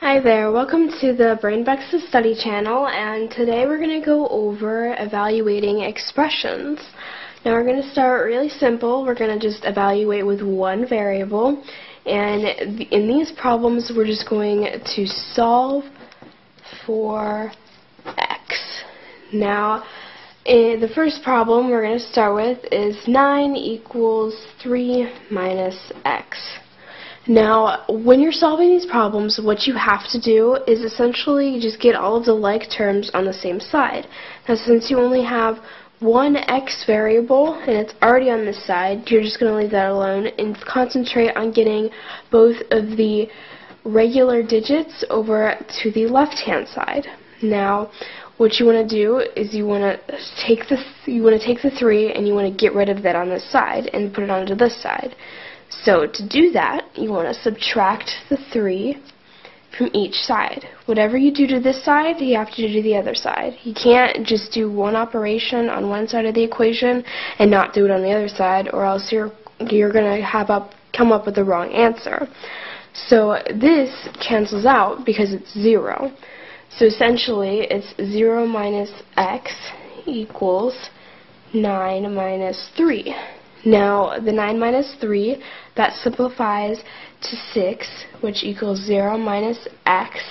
Hi there, welcome to the Brainbucks Study channel, and today we're going to go over evaluating expressions. Now we're going to start really simple. We're going to just evaluate with one variable, and in these problems we're just going to solve for x. Now the first problem we're going to start with is 9 equals 3 minus x. Now, when you're solving these problems, what you have to do is essentially just get all of the like terms on the same side. Now, since you only have one x variable and it's already on this side, you're just going to leave that alone and concentrate on getting both of the regular digits over to the left-hand side. Now, what you want to do is you want to take the 3 and you want to get rid of that on this side and put it onto this side. So to do that, you want to subtract the 3 from each side. Whatever you do to this side, you have to do to the other side. You can't just do one operation on one side of the equation and not do it on the other side, or else you're going to come up with the wrong answer. So this cancels out because it's 0. So essentially, it's 0 minus x equals 9 minus 3. Now, the 9 minus 3, that simplifies to 6, which equals 0 minus x,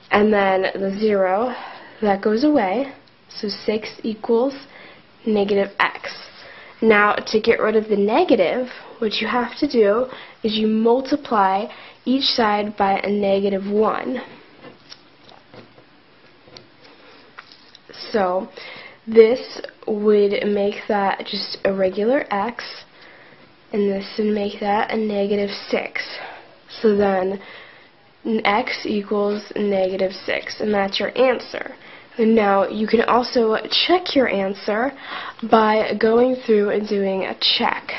and then the 0, that goes away, so 6 equals negative x. Now, to get rid of the negative, what you have to do is you multiply each side by a negative 1. So, this would make that just a regular x, and this would make that a negative 6. So then x equals negative 6, and that's your answer. And now you can also check your answer by going through and doing a check.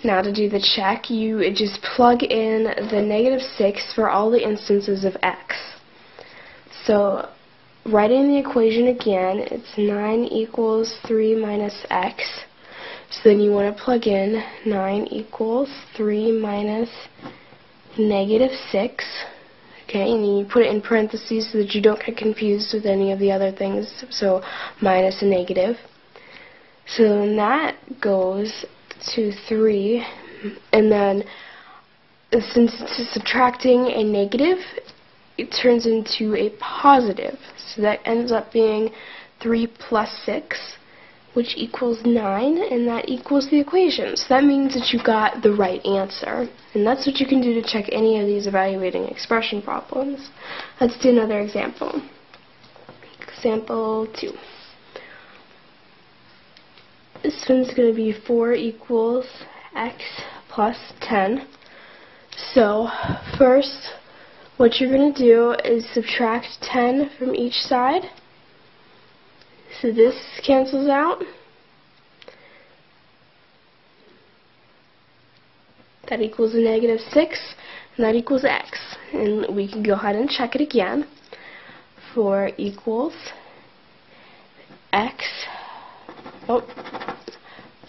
Now to do the check, you just plug in the negative 6 for all the instances of x. So writing the equation again, it's 9 equals 3 minus x. So then you want to plug in 9 equals 3 minus negative 6. Okay, and then you put it in parentheses so that you don't get confused with any of the other things. So minus a negative. So then that goes to 3. And then since it's subtracting a negative, it turns into a positive. So that ends up being 3 plus 6, which equals 9, and that equals the equation. So that means that you got the right answer. And that's what you can do to check any of these evaluating expression problems. Let's do another example. Example 2. This one's going to be 4 equals x plus 10. So first, what you're going to do is subtract 10 from each side. So this cancels out. That equals a negative 6, and that equals x. And we can go ahead and check it again. 4 equals x.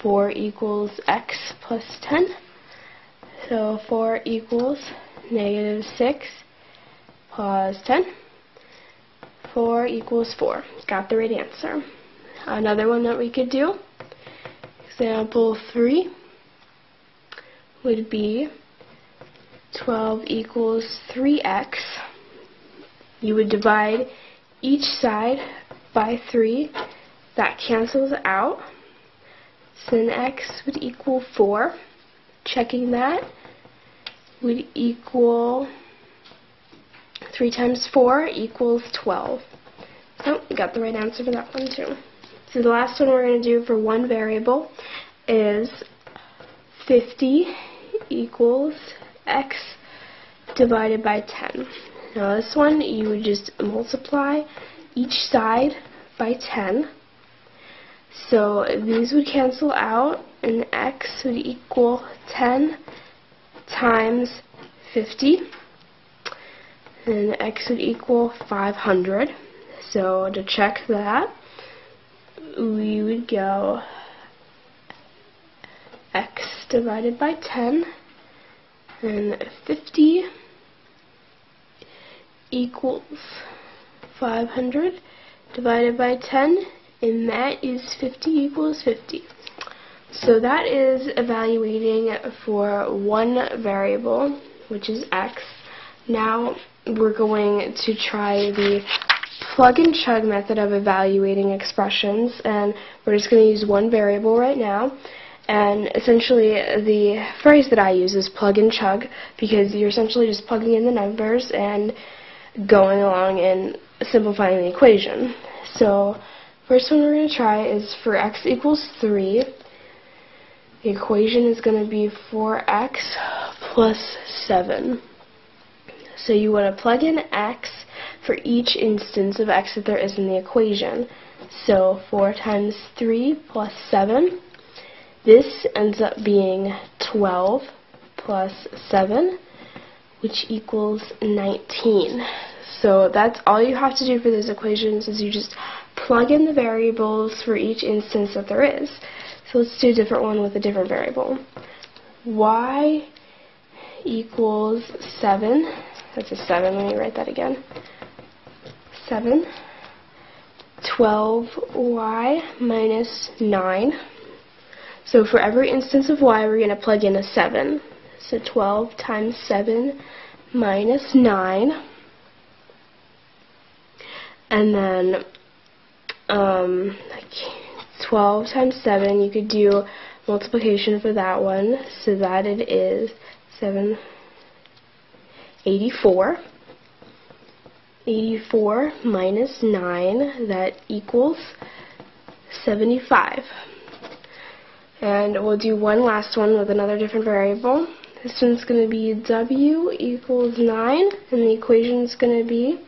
4 equals x plus 10. So 4 equals negative 6. Plus 10. 4 equals 4. Got the right answer. Another one that we could do, example 3, would be 12 equals 3x. You would divide each side by 3. That cancels out. So then x would equal 4. Checking that would equal 3 times 4 equals 12. So we got the right answer for that one too. So the last one we're going to do for one variable is 50 equals x divided by 10. Now this one you would just multiply each side by 10. So these would cancel out, and x would equal 10 times 50. And x would equal 500. So to check that, we would go x divided by 10, and 50 equals 500 divided by 10, and that is 50 equals 50. So that is evaluating for one variable, which is x. Now we're going to try the plug and chug method of evaluating expressions, and we're just going to use one variable right now. And essentially the phrase that I use is plug and chug, because you're essentially just plugging in the numbers and going along and simplifying the equation. So first one we're going to try is for x equals 3. The equation is going to be 4x plus 7. So you want to plug in x for each instance of x that there is in the equation. So 4 times 3 plus 7. This ends up being 12 plus 7, which equals 19. So that's all you have to do for those equations, is you just plug in the variables for each instance that there is. So let's do a different one with a different variable. Y equals 7. That's a 7. Let me write that again. 7. 12y minus 9. So for every instance of y, we're going to plug in a 7. So 12 times 7 minus 9. And then 12 times 7, you could do multiplication for that one, so that it is 84. 84 minus 9, that equals 75. And we'll do one last one with another different variable. This one's going to be w equals 9, and the equation is going to be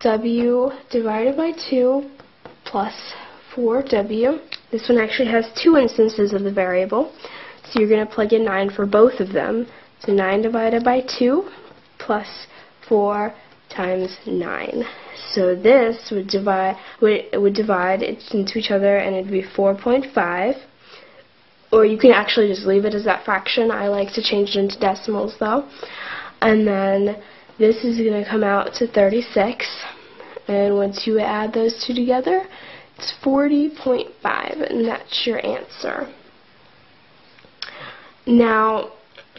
w divided by 2 plus 4w. This one actually has two instances of the variable, so you're going to plug in 9 for both of them. So 9 divided by 2 plus 4 times 9. So this would divide it into each other, and it'd be 4.5. Or you can actually just leave it as that fraction. I like to change it into decimals though. And then this is going to come out to 36. And once you add those two together, it's 40.5, and that's your answer. Now,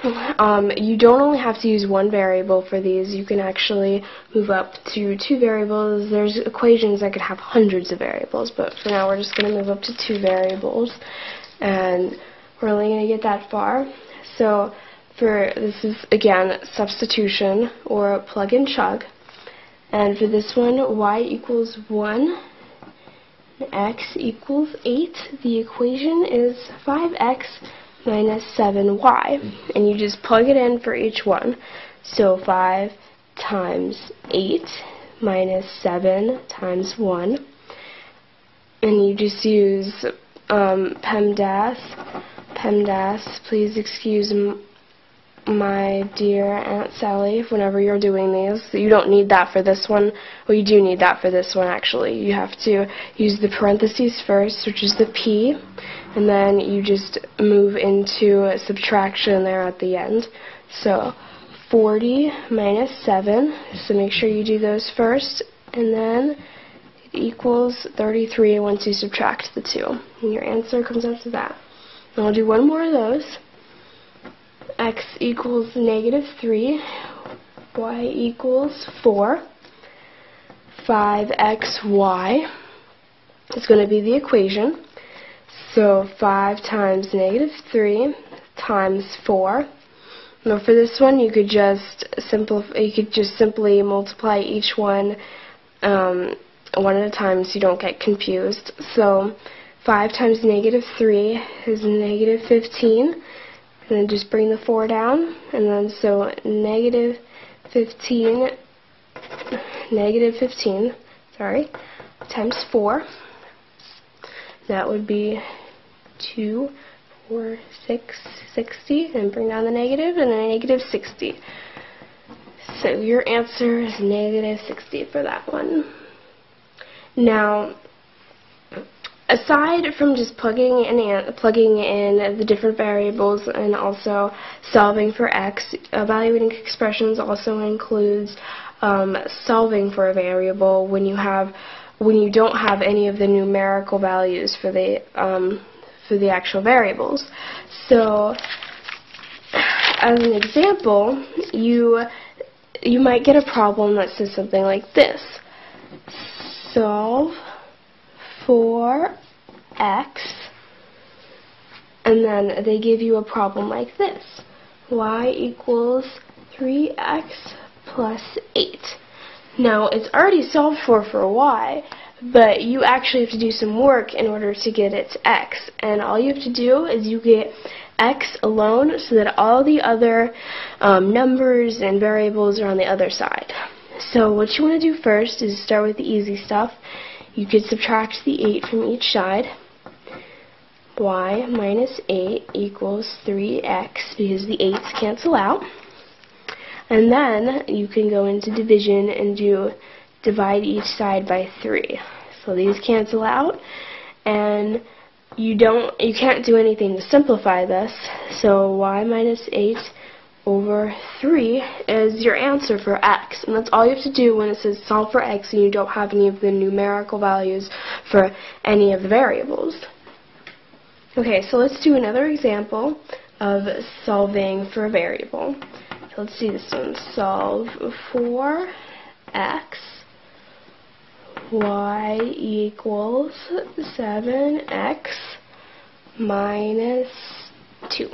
you don't only have to use one variable for these. You can actually move up to 2 variables. There's equations that could have hundreds of variables, but for now we're just going to move up to 2 variables, and we're only going to get that far. So this is again substitution or plug and chug. And for this one, y equals 1, x equals 8. The equation is 5x minus 7y. And you just plug it in for each one. So 5 times 8 minus 7 times 1. And you just use PEMDAS. PEMDAS, please excuse my dear Aunt Sally whenever you're doing these. You don't need that for this one. Well, you do need that for this one actually. You have to use the parentheses first, which is the P, and then you just move into a subtraction there at the end. So 40 minus 7, so make sure you do those first, and then it equals 33 once you subtract the 2. And your answer comes out to that. And I'll do one more of those. X equals negative 3, y equals 4, 5xy is going to be the equation. So 5 times negative 3 times 4. Now for this one, you could just simply multiply each one one at a time so you don't get confused. So 5 times negative 3 is negative 15. And then just bring the 4 down, and then so negative 15 times 4. That would be 2, 4, 6, 60, and bring down the negative, and then negative 60. So your answer is negative 60 for that one. Now, aside from just plugging in the different variables and also solving for x, evaluating expressions also includes solving for a variable when you don't have any of the numerical values for the actual variables. So, as an example, you might get a problem that says something like this: solve for x, and then they give you a problem like this: y equals 3x plus 8. Now, it's already solved for y, but you actually have to do some work in order to get it to x. And all you have to do is you get x alone so that all the other numbers and variables are on the other side. So what you want to do first is start with the easy stuff. You could subtract the 8 from each side. Y minus 8 equals 3x, because the 8's cancel out. And then you can go into division and divide each side by 3. So these cancel out, and you can't do anything to simplify this. So y minus 8 over 3 is your answer for x, and that's all you have to do when it says solve for x and you don't have any of the numerical values for any of the variables. Okay, so let's do another example of solving for a variable. So let's see this one. Solve for x, y equals 7x minus 2.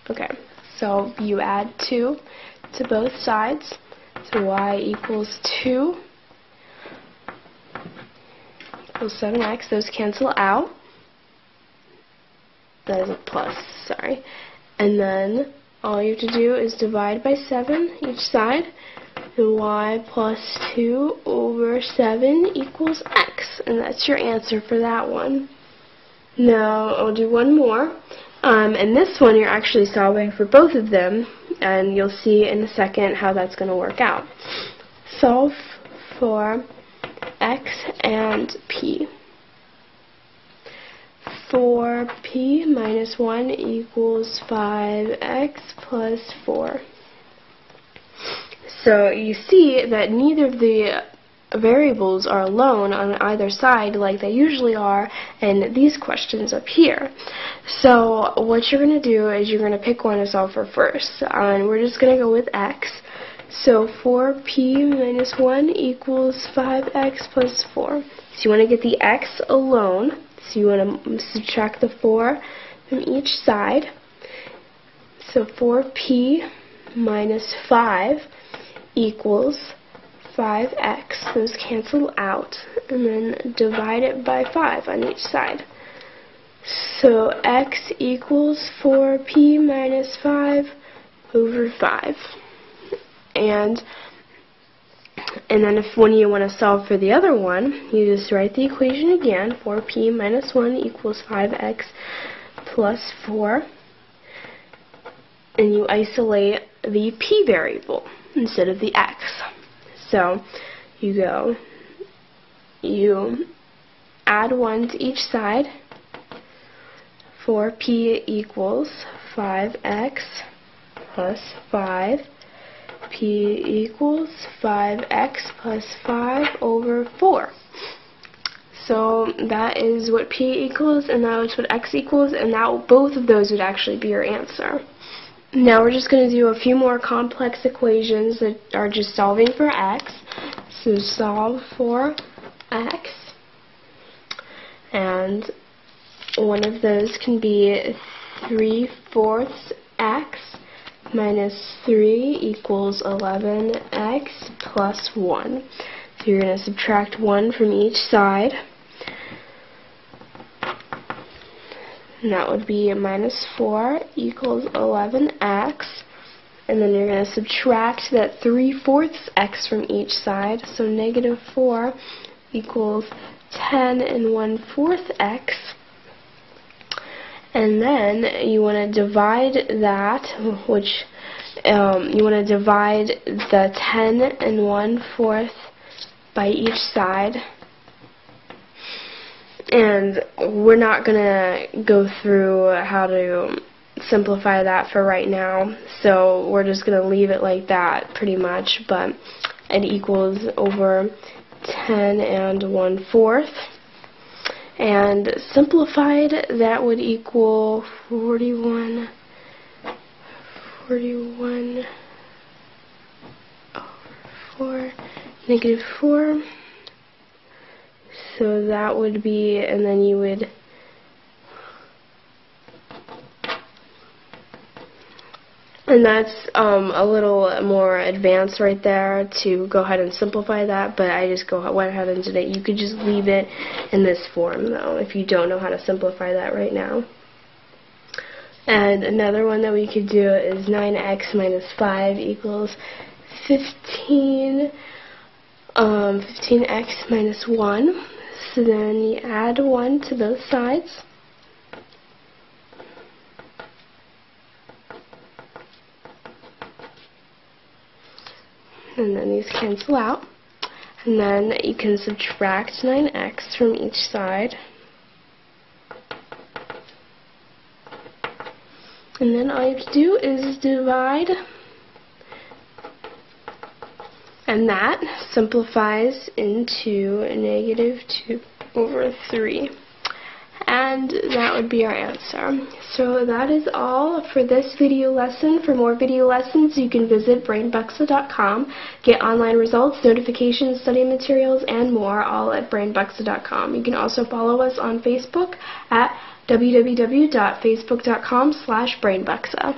Okay, so you add 2 to both sides. So y equals 2 equals 7x. Those cancel out. That is a plus, sorry. And then all you have to do is divide by 7 each side. And y plus 2 over 7 equals x. And that's your answer for that one. Now, I'll do one more. And this one you're actually solving for both of them. And you'll see in a second how that's going to work out. Solve for x and p. 4p minus 1 equals 5x plus 4. So you see that neither of the variables are alone on either side like they usually are in these questions up here. So what you're going to do is you're going to pick one to solve for first. And we're just going to go with x. So 4p minus 1 equals 5x plus 4. So you want to get the x alone. So you want to subtract the 4 from each side. So 4p minus 5 equals 5x. Those cancel out. And then divide it by 5 on each side. So x equals 4p minus 5 over 5. And then when you want to solve for the other one, you just write the equation again. 4p minus 1 equals 5x plus 4. And you isolate the p variable instead of the x. So you add 1 to each side. 4p equals 5x plus 5. P equals 5x plus 5 over 4. So that is what P equals, and that is what X equals, and both of those would actually be your answer. Now we're just going to do a few more complex equations that are just solving for X. So solve for X, and one of those can be 3/4 X minus 3 equals 11x plus 1. So you're going to subtract 1 from each side. And that would be minus 4 equals 11x. And then you're going to subtract that 3/4 x from each side. So negative 4 equals 10 1/4 x. And then you want to divide that, which you want to divide the 10 1/4 by each side. And we're not going to go through how to simplify that for right now, so we're just going to leave it like that pretty much, but it equals over 10 and 1/4. And simplified, that would equal 41 over 4, negative 4. So that would be, and then you would and that's a little more advanced right there to go ahead and simplify that, but I just went ahead and did it. You could just leave it in this form though if you don't know how to simplify that right now. And another one that we could do is 9x minus 5 equals 15, 15x minus 1. So then you add 1 to both sides. And then these cancel out. And then you can subtract 9x from each side. And then all you have to do is divide. And that simplifies into negative 2 over 3. And that would be our answer. So that is all for this video lesson. For more video lessons, you can visit brainbuxa.com. Get online results, notifications, study materials, and more, all at brainbuxa.com. You can also follow us on Facebook at www.facebook.com/brainbuxa.